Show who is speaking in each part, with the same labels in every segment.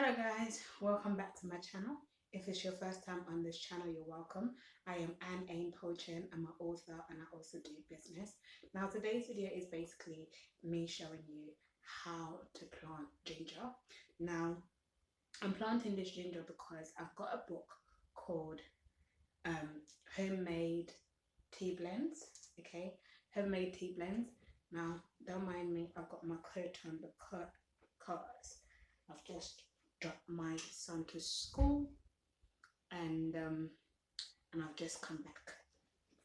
Speaker 1: Hello guys, welcome back to my channel. If it's your first time on this channel, you're welcome. I am A.H.P. I'm an author and I also do business. Now today's video is basically me showing you how to plant ginger. Now I'm planting this ginger because I've got a book called Homemade Tea Blends. Okay, Homemade Tea Blends. Now don't mind me, I've got my coat on because I've just dropped my son to school and I've just come back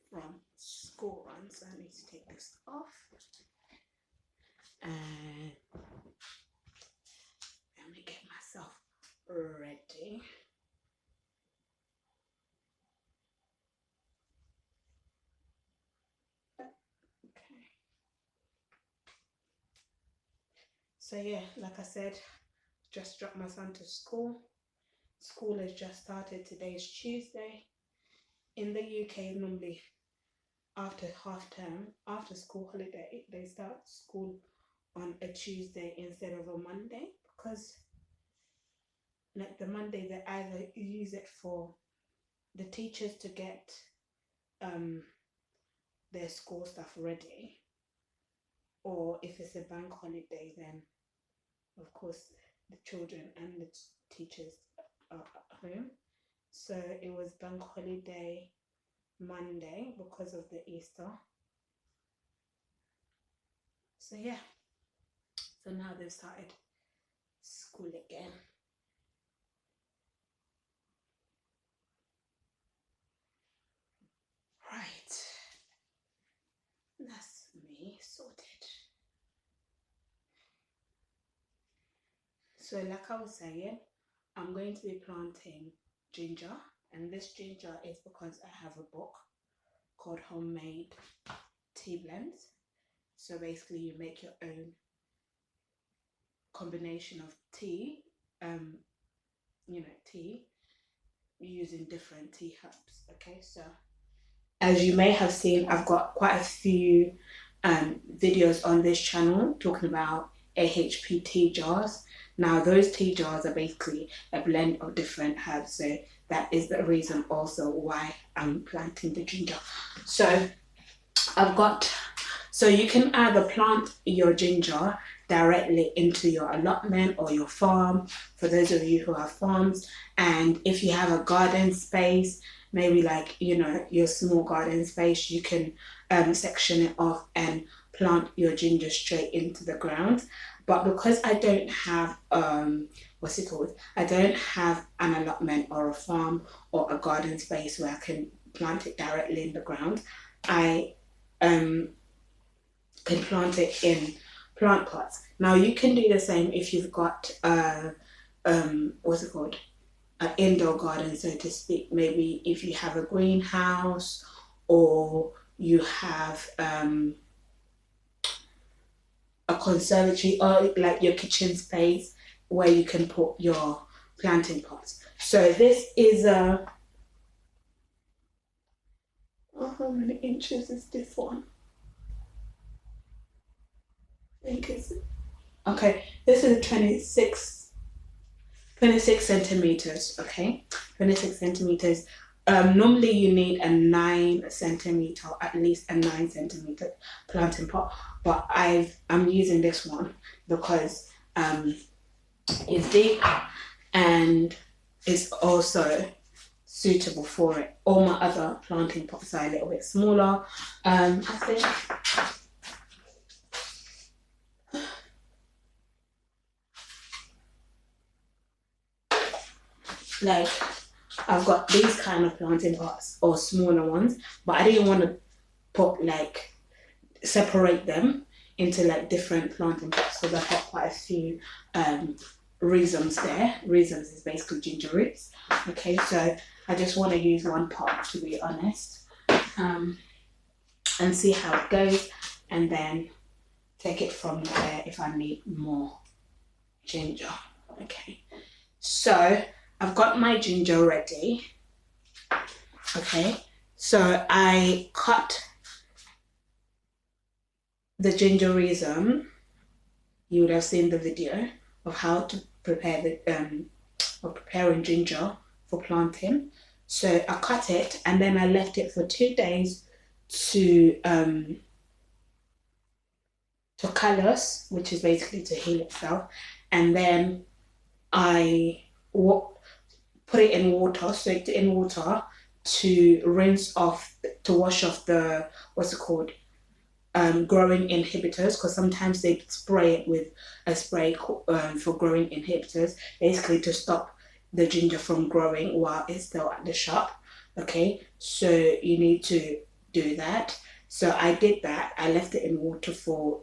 Speaker 1: from school run, so I need to take this off and let me get myself ready. Okay, so yeah, like I said, just dropped my son to school. School has just started. Today is Tuesday. In the UK, normally after half term, after school holiday, they start school on a Tuesday instead of a Monday, because like the Monday they either use it for the teachers to get their school stuff ready, or if it's a bank holiday, then of course the children and the teachers are at home. So it was bank holiday Monday because of the Easter. So yeah, so now they've started school again. Right, that's me sorted. So like I was saying, I'm going to be planting ginger, and this ginger is because I have a book called Homemade Tea Blends. So basically you make your own combination of tea, tea using different tea herbs. Okay, so as you may have seen, I've got quite a few videos on this channel talking about AHP tea jars. Now those tea jars are basically a blend of different herbs, so that is the reason also why I'm planting the ginger. So so you can either plant your ginger directly into your allotment or your farm, for those of you who have farms. And if you have a garden space, maybe like, your small garden space, you can section it off and plant your ginger straight into the ground. But because I don't have I don't have an allotment or a farm or a garden space where I can plant it directly in the ground, I can plant it in plant pots. Now you can do the same if you've got an indoor garden, so to speak. Maybe if you have a greenhouse, or you have a conservatory, or like your kitchen space where you can put your planting pots. So this is how many inches is this one? I think it's okay. This is 26 centimeters. Okay, 26 centimeters. Normally you need a 9 centimeter, at least a 9 centimeter planting pot, but I'm using this one because it's deep and it's also suitable for it. All my other planting pots are a little bit smaller. I think like I've got these kind of planting pots or smaller ones, but I didn't want to separate them into like different planting pots, because I've got quite a few rhizomes there. Rhizomes is basically ginger roots. Okay, so I just want to use one pot, to be honest, and see how it goes, and then take it from there if I need more ginger. Okay, so I've got my ginger ready. Okay, so I cut the ginger rhizome. You would have seen the video of how to prepare the or preparing ginger for planting. So I cut it and then I left it for 2 days to callus, which is basically to heal itself, and then I put it in water, soaked it in water to rinse off, to wash off the, what's it called, growing inhibitors, because sometimes they spray it with a spray for growing inhibitors, basically to stop the ginger from growing while it's still at the shop. Okay, so you need to do that. So I did that. I left it in water for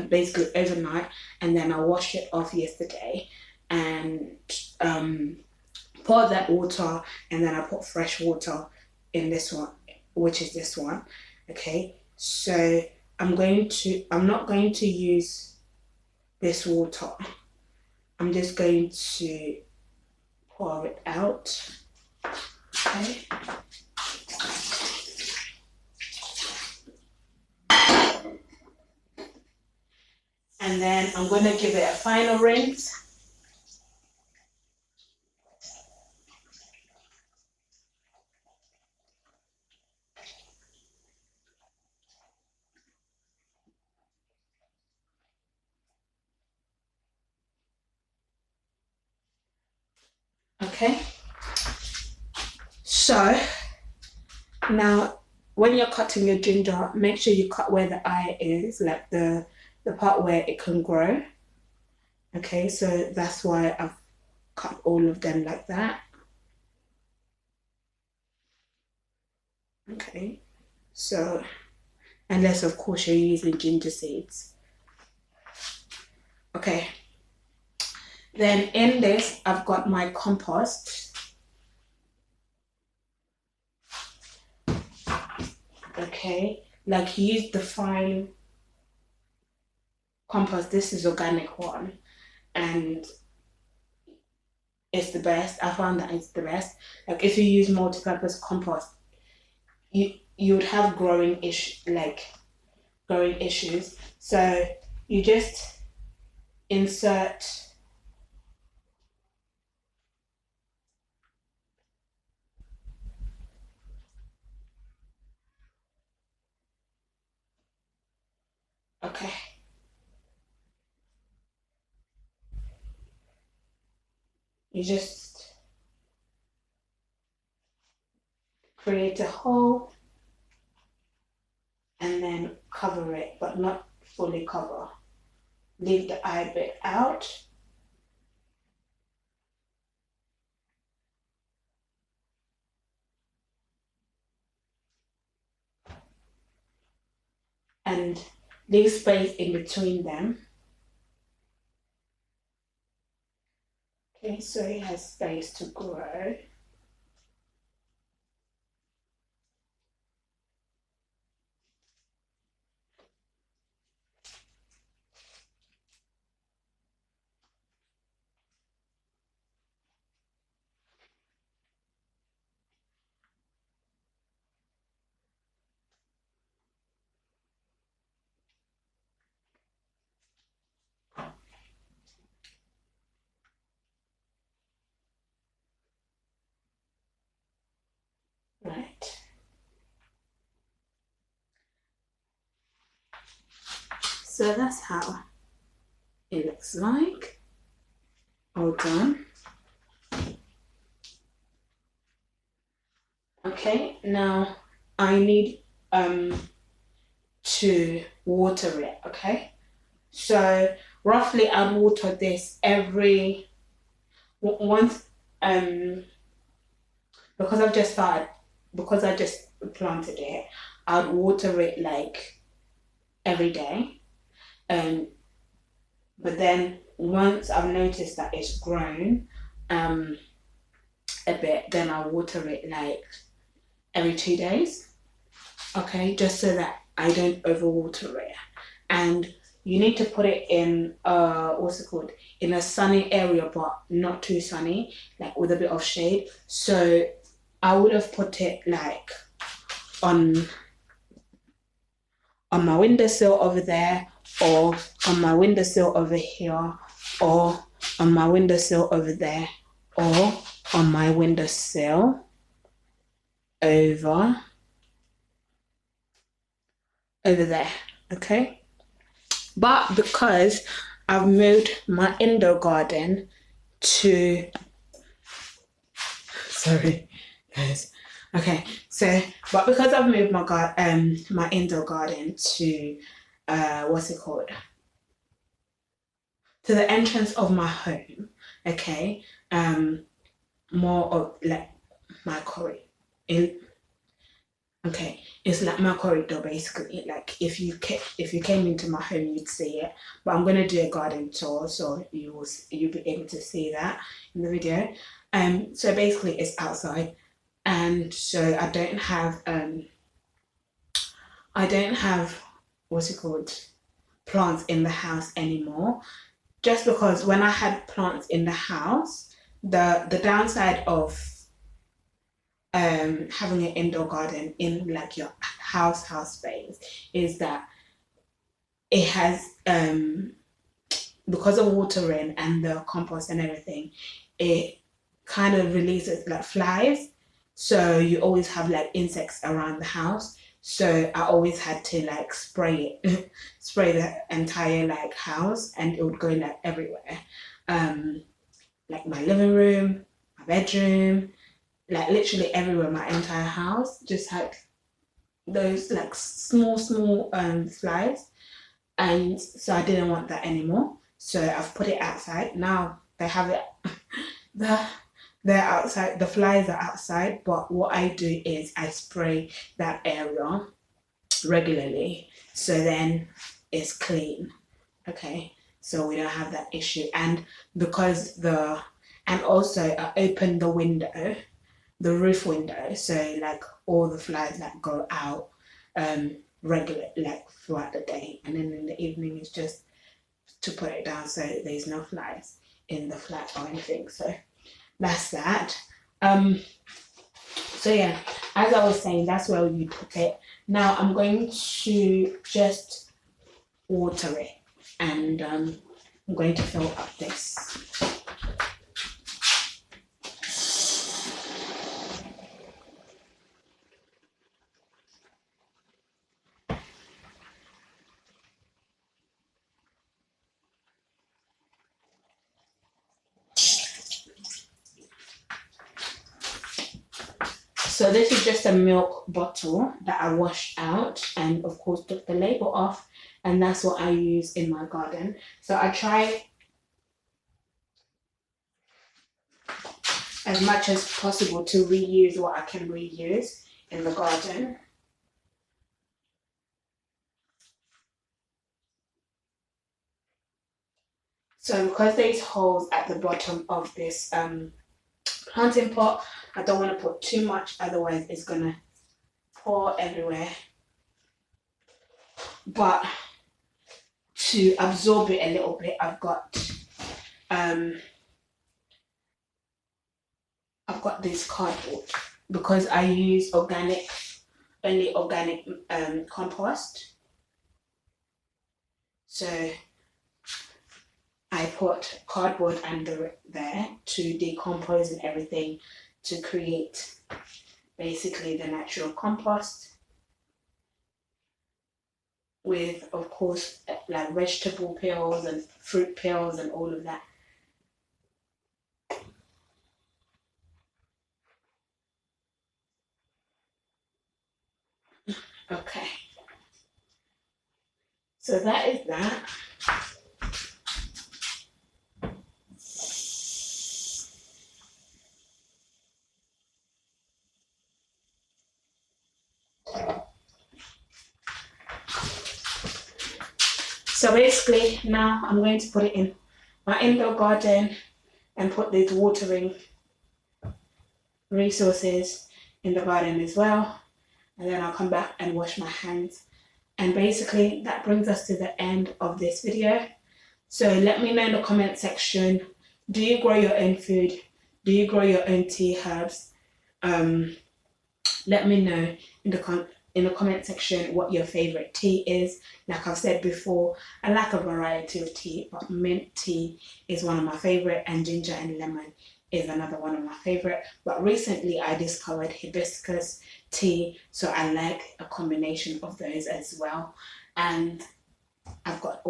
Speaker 1: basically overnight, and then I washed it off yesterday and pour that water, and then I put fresh water in this one, which is this one. Okay, so I'm not going to use this water. I'm just going to pour it out. Okay. And then I'm going to give it a final rinse. Okay. So now when you're cutting your ginger, make sure you cut where the eye is, like the part where it can grow. Okay, so that's why I've cut all of them like that. Okay, so unless of course you're using ginger seeds. Okay, then in this I've got my compost. Okay, like use the fine compost. This is organic one, and it's the best. I found that it's the best. Like if you use multi-purpose compost, you would have growing issues. So you just insert. Okay. You just create a hole and then cover it, but not fully cover. Leave the eye bit out. And leave space in between them. Okay, so it has space to grow. Right. So that's how it looks like. All done. Okay, now I need to water it, okay? So roughly I water this every once because because I just planted it, I'd water it like every day. But then once I've noticed that it's grown a bit, then I'll water it like every 2 days. Okay, just so that I don't overwater it. And you need to put it in what's it called? In a sunny area, but not too sunny, like with a bit of shade. So I would have put it like on my windowsill over there, or on my windowsill over here, or on my windowsill over there, or on my windowsill over there, okay? But because I've moved my indoor garden to, sorry guys, okay, so but because I've moved my indoor garden to what's it called, to the entrance of my home, okay, more of like my corridor in, okay, it's like my corridor basically. Like if you came into my home, you'd see it. But I'm gonna do a garden tour, so you'll be able to see that in the video. So basically it's outside, and so I don't have what's it called, plants in the house anymore. Just because when I had plants in the house, the downside of having an indoor garden in like your house space is that it has because of watering and the compost and everything, it kind of releases like flies, so you always have like insects around the house. So I always had to like spray it spray the entire like house, and it would go like everywhere, like my living room, my bedroom, like literally everywhere. My entire house just had those like small flies, and so I didn't want that anymore. So I've put it outside. Now they have it. the they're outside. The flies are outside. But what I do is I spray that area regularly, so then it's clean. Okay, so we don't have that issue. And because and also I open the window, the roof window, so like all the flies like go out regular like throughout the day, and then in the evening it's just to put it down so there's no flies in the flat or anything. So that's that. So yeah, as I was saying, that's where you put it. Now I'm going to just water it, and I'm going to fill up this. So this is just a milk bottle that I washed out and of course took the label off, and that's what I use in my garden. So I try as much as possible to reuse what I can reuse in the garden. So because there's holes at the bottom of this planting pot, I don't want to put too much, otherwise it's gonna pour everywhere. But to absorb it a little bit, I've got this cardboard, because I use only organic compost. So I put cardboard under there to decompose and everything, to create basically the natural compost, with of course like vegetable peels and fruit peels and all of that. Okay, so that is that. So basically now I'm going to put it in my indoor garden and put these watering resources in the garden as well, and then I'll come back and wash my hands. And basically that brings us to the end of this video. So let me know in the comment section, do you grow your own food? Do you grow your own tea herbs? Let me know in the in the comment section what your favorite tea is. Like I've said before, I like a variety of tea, but mint tea is one of my favorite, and ginger and lemon is another one of my favorite. But recently I discovered hibiscus tea, so I like a combination of those as well. And I've got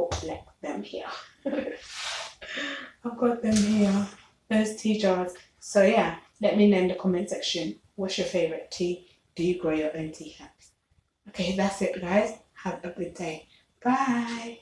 Speaker 1: them here. I've got them here, those tea jars. So yeah, let me know in the comment section, what's your favorite tea? Do you grow your own tea herbs? Okay, that's it guys. Have a good day. Bye.